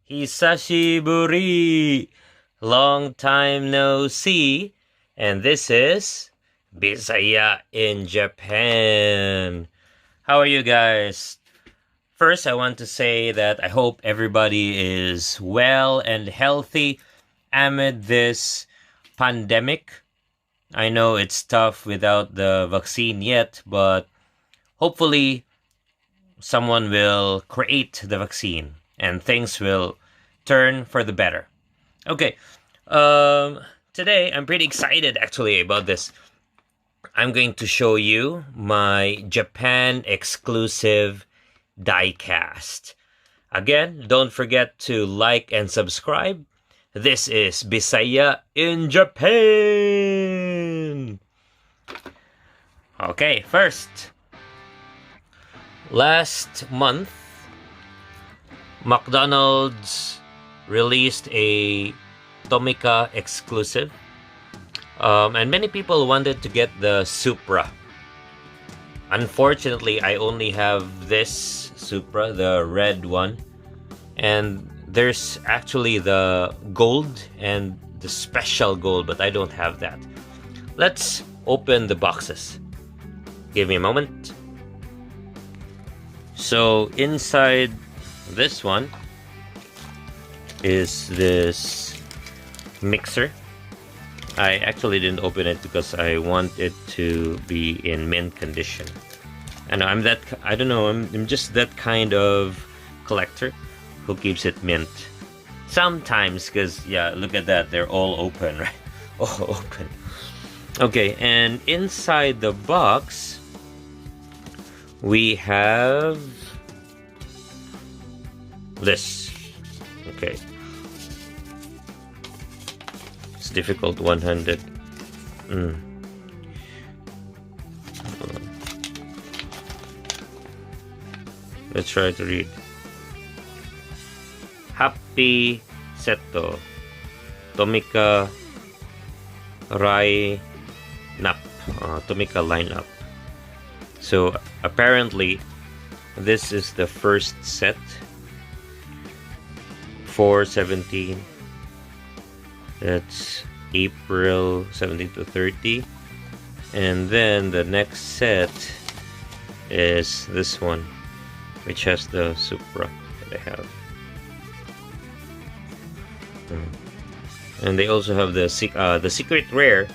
Hisashiburi! Long time no see. And this is Bisaya in Japan. How are you guys? First, I want to say that I hope everybody is well and healthy amid this pandemic. I know it's tough without the vaccine yet, but hopefully someone will create the vaccine and things will turn for the better. Okay, today I'm pretty excited actually about this. I'm going to show you my Japan exclusive diecast. Again, don't forget to like and subscribe. This is Bisaya in Japan. Okay, first, last month, McDonald's released a Tomica exclusive. And many people wanted to get the Supra. Unfortunately, I only have this Supra, the red one. And there's actually the gold and the special gold, but I don't have that. Let's open the boxes. Give me a moment. So inside this one is this mixer. I actually didn't open it because I want it to be in mint condition. And I'm just that kind of collector who keeps it mint. Sometimes, because yeah, look at that, they're all open, right? All open. Okay, and inside the box we have this. Okay. It's difficult one-handed. Let's try to read. Happy Seto Tomica Rai Nap. Tomica lineup. So apparently this is the first set. 4/17. That's April 17 to 30. And then the next set is this one, which has the Supra that I have. And they also have the secret rare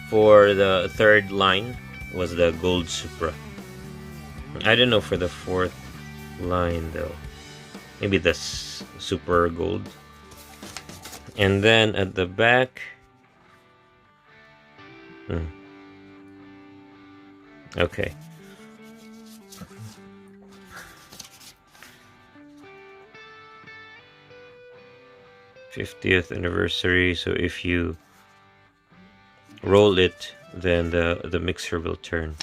for the third line was the gold Supra. I don't know for the fourth line though. Maybe the super gold. And then at the back, okay. '50th anniversary. So if you roll it, then the mixer will turn.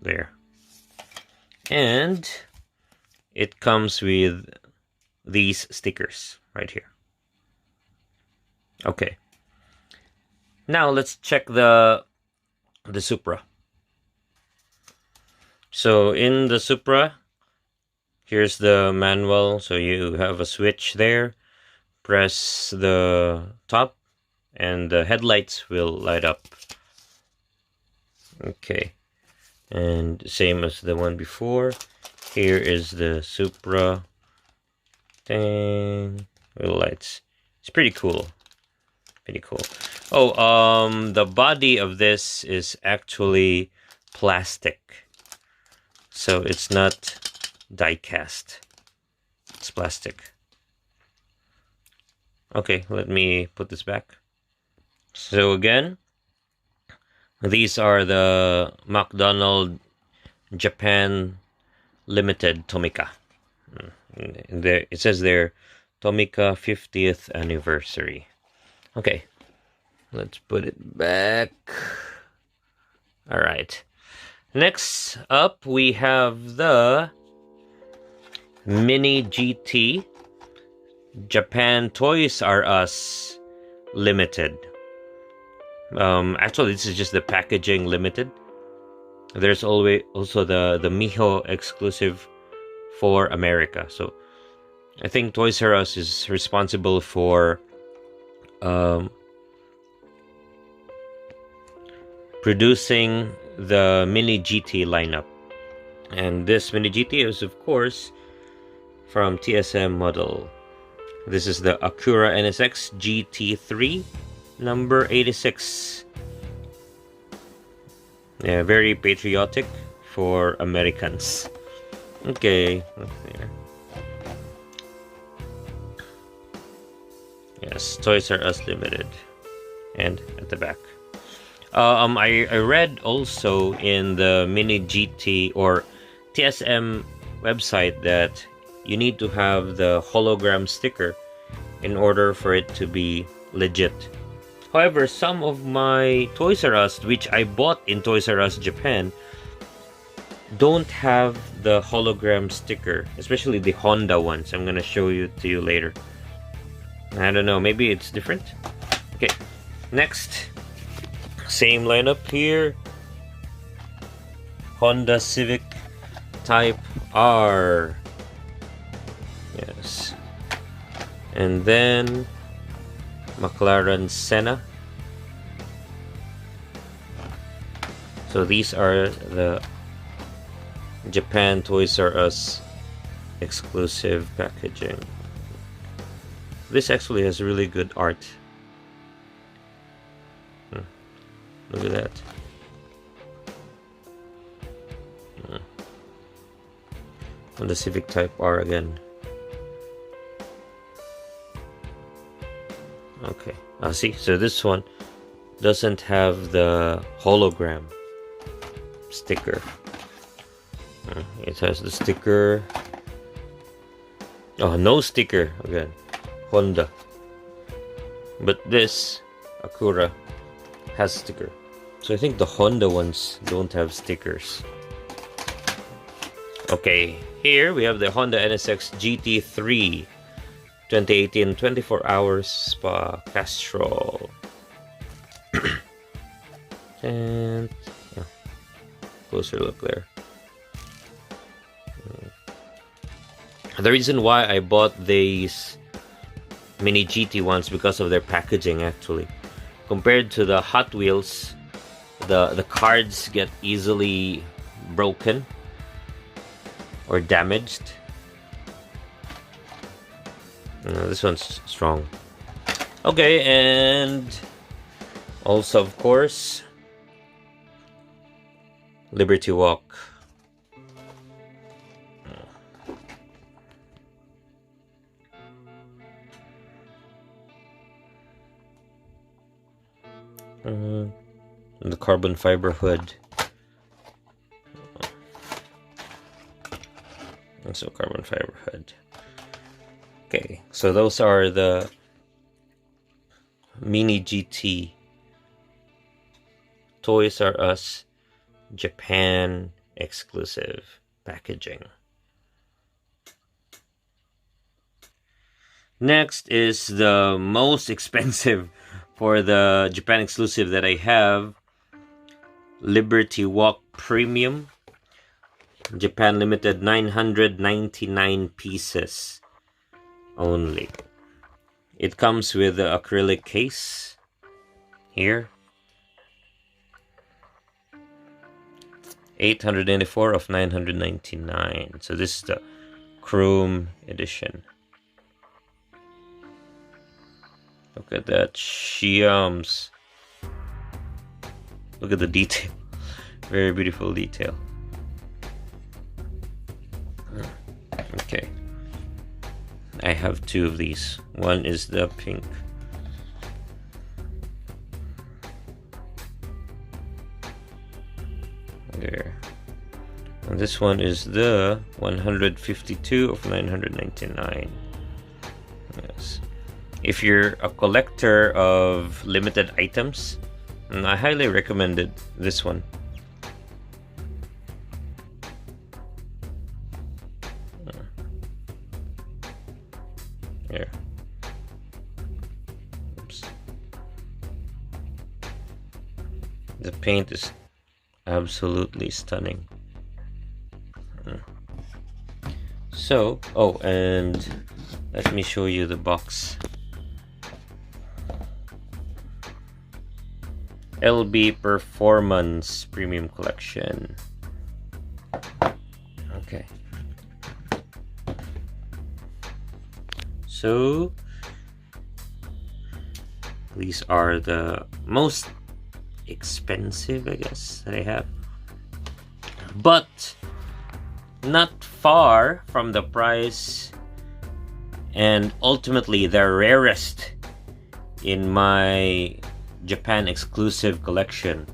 There. And it comes with these stickers right here. Okay. Now let's check the Supra. So in the Supra, here's the manual. So you have a switch there. Press the top and the headlights will light up. Okay. And same as the one before. Here is the Supra. Dang. Little lights. It's pretty cool. Pretty cool. Oh, the body of this is actually plastic. So it's not die-cast. It's plastic. Okay, let me put this back. So again, these are the McDonald's Japan Limited Tomica. There, it says there, Tomica 50th anniversary. Okay, let's put it back. All right. Next up, we have the Mini GT Japan Toys R Us Limited. Actually, this is just the packaging limited. There's always also the Miho exclusive for America. So I think Toys R Us is responsible for producing the Mini GT lineup. And this Mini GT is, of course, from TSM model. This is the Acura Nsx Gt3, number 86. Yeah, very patriotic for Americans. Okay, there. Yes, Toys R Us Limited. And at the back. I read also in the Mini GT or TSM website that you need to have the hologram sticker in order for it to be legit. However, some of my Toys R Us, which I bought in Toys R Us Japan, don't have the hologram sticker, especially the Honda ones. I'm gonna show you to you later. I don't know, maybe it's different. Okay, next, same lineup here. Honda Civic Type-R. Yes. And then Mclaren Senna. So these are the Japan Toys R Us exclusive packaging. This actually has really good art. Look at that. And the Civic Type-R again. Okay, see, so this one doesn't have the hologram sticker. It has the sticker. Oh, no sticker again. Honda. But this Acura has sticker. So I think the Honda ones don't have stickers. Okay, here we have the Honda NSX GT3 2018 24 hours Spa Castrol. And closer look there. The reason why I bought these Mini GT ones because of their packaging actually. Compared to the Hot Wheels, the cards get easily broken or damaged. This one's strong. Okay, and also of course Liberty Walk. The carbon fiber hood. Also carbon fiber hood. Okay, so those are the Mini GT Toys R Us Japan exclusive packaging. Next is the most expensive for the Japan exclusive that I have. Liberty Walk Premium Japan Limited, 999 pieces only. It comes with the acrylic case here. 894 of 999. So this is the chrome edition. Look at that shiams. Look at the detail. Very beautiful detail. Okay. I have two of these. One is the pink. There. And this one is the 152 of 999. Yes. If you're a collector of limited items, I highly recommend this one. Here. The paint is absolutely stunning. So, oh, and let me show you the box. LB Performance Premium Collection. Okay. So, these are the most expensive, I guess, that I have. But not far from the price, and ultimately the rarest in my Japan exclusive collection.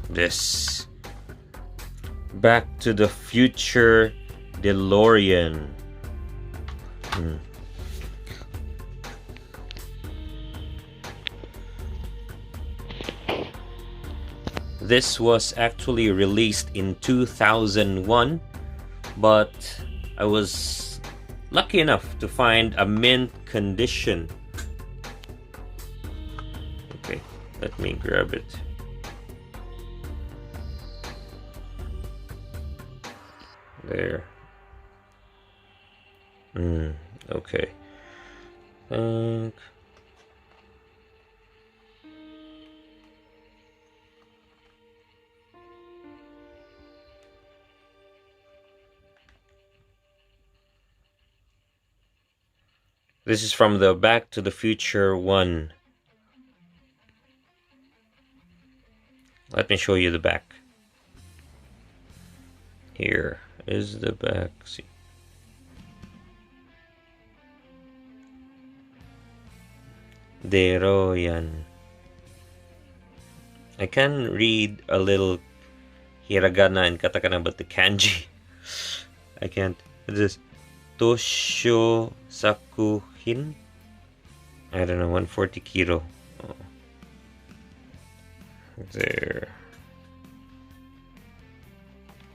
This Back to the Future DeLorean. This was actually released in 2001, but I was lucky enough to find a mint condition. Okay, let me grab it. There. Okay. This is from the Back to the Future 1. Let me show you the back. Here is the back. See. DeLorean. I can read a little hiragana and katakana, but the kanji I can't. This Tosho Sakuhin. I don't know, 140 kilo. Oh. There.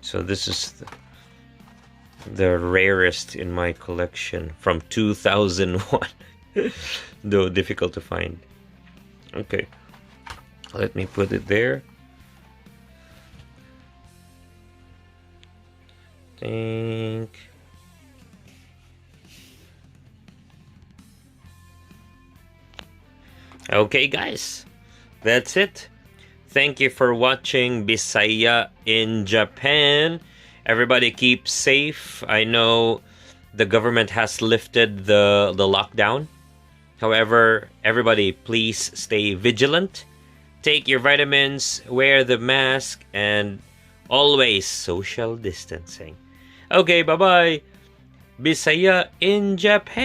So this is the rarest in my collection from 2001. Though difficult to find. Okay. Let me put it there. Think. Okay, guys, that's it. Thank you for watching Bisaya in Japan. Everybody keep safe. I know the government has lifted the lockdown. However, everybody please stay vigilant. Take your vitamins, wear the mask, and always social distancing. Okay, bye-bye. Bisaya in Japan.